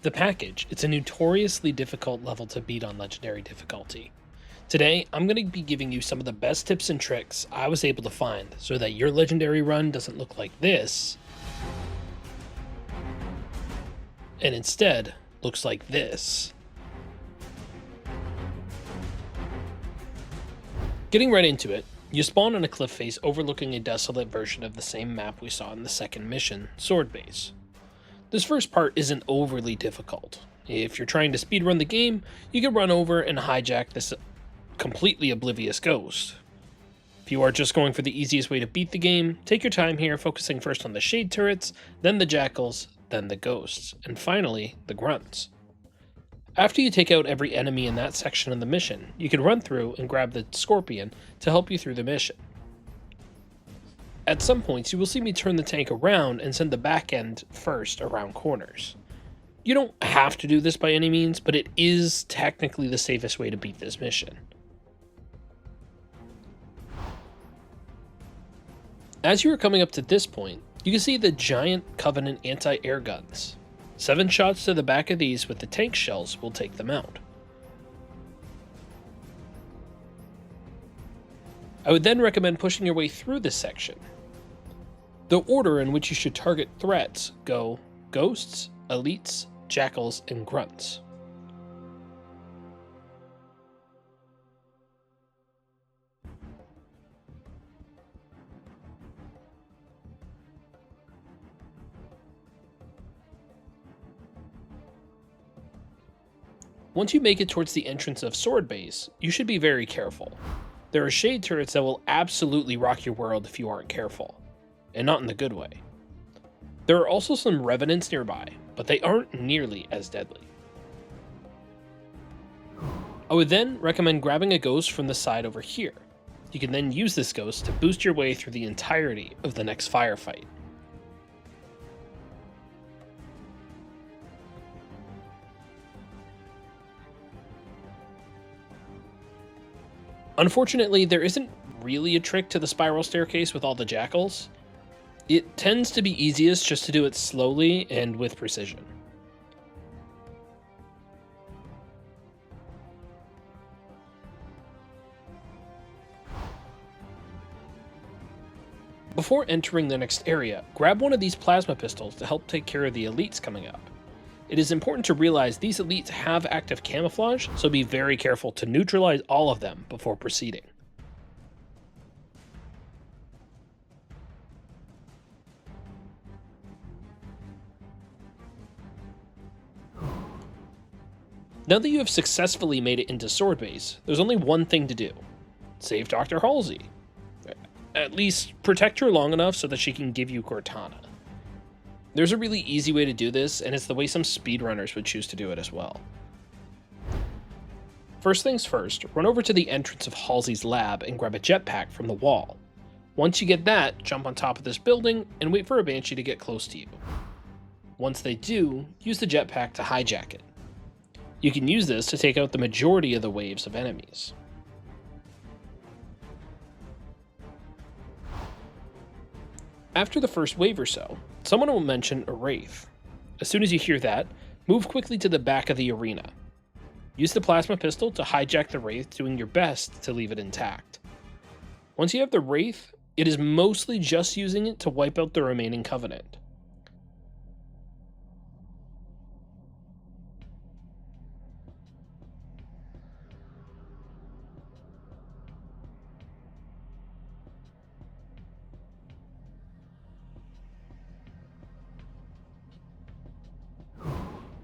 The package, it's a notoriously difficult level to beat on legendary difficulty. Today, I'm going to be giving you some of the best tips and tricks I was able to find so that your legendary run doesn't look like this, and instead looks like this. Getting right into it, you spawn on a cliff face overlooking a desolate version of the same map we saw in the second mission, Sword Base. This first part isn't overly difficult. If you're trying to speedrun the game, you can run over and hijack this completely oblivious ghost. If you are just going for the easiest way to beat the game, take your time here, focusing first on the shade turrets, then the jackals, then the ghosts, and finally, the grunts. After you take out every enemy in that section of the mission, you can run through and grab the scorpion to help you through the mission. At some points, you will see me turn the tank around and send the back end first around corners. You don't have to do this by any means, but it is technically the safest way to beat this mission. As you are coming up to this point, you can see the giant Covenant anti-air guns. 7 shots to the back of these with the tank shells will take them out. I would then recommend pushing your way through this section. The order in which you should target threats go ghosts, elites, jackals, and grunts. Once you make it towards the entrance of Sword Base, you should be very careful. There are shade turrets that will absolutely rock your world if you aren't careful, and not in the good way. There are also some revenants nearby, but they aren't nearly as deadly. I would then recommend grabbing a ghost from the side over here. You can then use this ghost to boost your way through the entirety of the next firefight. Unfortunately, there isn't really a trick to the spiral staircase with all the jackals. It tends to be easiest just to do it slowly and with precision. Before entering the next area, grab one of these plasma pistols to help take care of the elites coming up. It is important to realize these elites have active camouflage, so be very careful to neutralize all of them before proceeding. Now that you have successfully made it into Sword Base, there's only one thing to do. Save Dr. Halsey. At least protect her long enough so that she can give you Cortana. There's a really easy way to do this, and it's the way some speedrunners would choose to do it as well. First things first, run over to the entrance of Halsey's lab and grab a jetpack from the wall. Once you get that, jump on top of this building and wait for a Banshee to get close to you. Once they do, use the jetpack to hijack it. You can use this to take out the majority of the waves of enemies. After the first wave or so, someone will mention a Wraith. As soon as you hear that, move quickly to the back of the arena. Use the plasma pistol to hijack the Wraith, doing your best to leave it intact. Once you have the Wraith, it is mostly just using it to wipe out the remaining Covenant.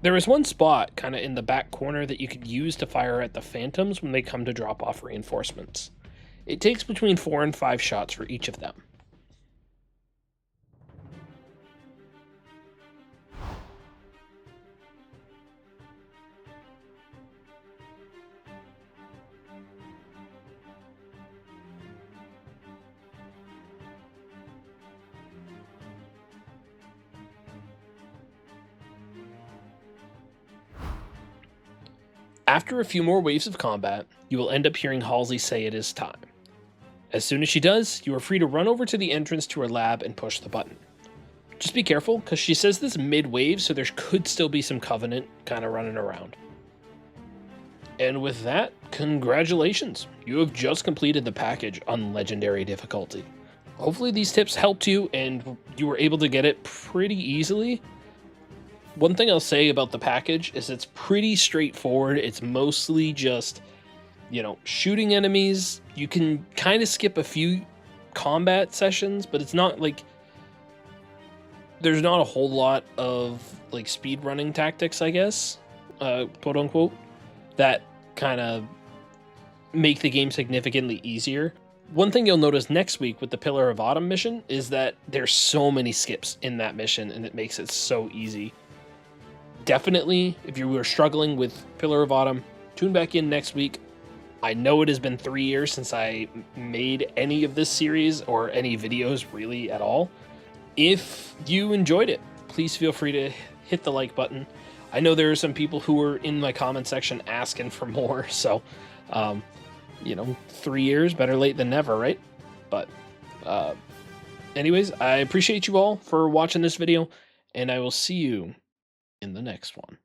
There is one spot kind of in the back corner that you could use to fire at the phantoms when they come to drop off reinforcements. It takes between 4 and 5 shots for each of them. After a few more waves of combat, you will end up hearing Halsey say it is time. As soon as she does, you are free to run over to the entrance to her lab and push the button. Just be careful, because she says this mid-wave, so there could still be some Covenant kind of running around. And with that, congratulations! You have just completed the package on Legendary difficulty. Hopefully these tips helped you and you were able to get it pretty easily. One thing I'll say about the package is it's pretty straightforward. It's mostly just, you know, shooting enemies. You can kind of skip a few combat sessions, but it's not like there's not a whole lot of like speed running tactics, I guess, quote unquote, that kind of make the game significantly easier. One thing you'll notice next week with the Pillar of Autumn mission is that there's so many skips in that mission and it makes it so easy. Definitely, if you were struggling with Pillar of Autumn, tune back in next week. I know it has been 3 years since I made any of this series or any videos really at all. If you enjoyed it, please feel free to hit the like button. I know there are some people who were in my comment section asking for more, so, you know, 3 years, better late than never, right? But, anyways, I appreciate you all for watching this video, and I will see you in the next one.